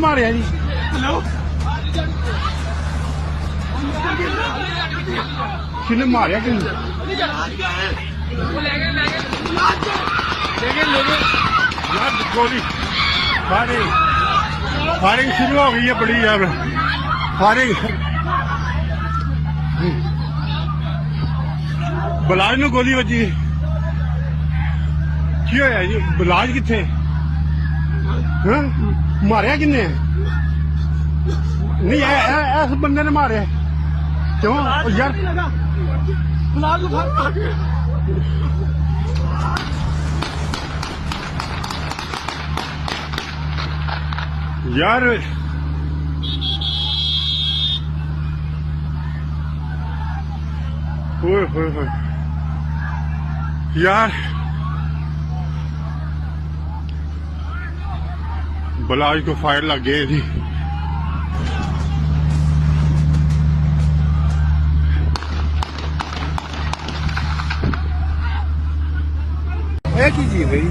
ਮਾਰਿਆ ਜੀ? ਕਿਹਨੇ ਮਾਰਿਆ ਕਿਹਨੂੰ? यार गोली फायरिंग शुरू हो गई है बड़ी यार फायरिंग। बलाज में गोली बजी की होया जी? बलाज किथे मारिया किन्ने? नहीं इस बंदे ने मारे क्यों यार? यार ओए यार बलाज को फायर लग गए जी। एक ही चीज है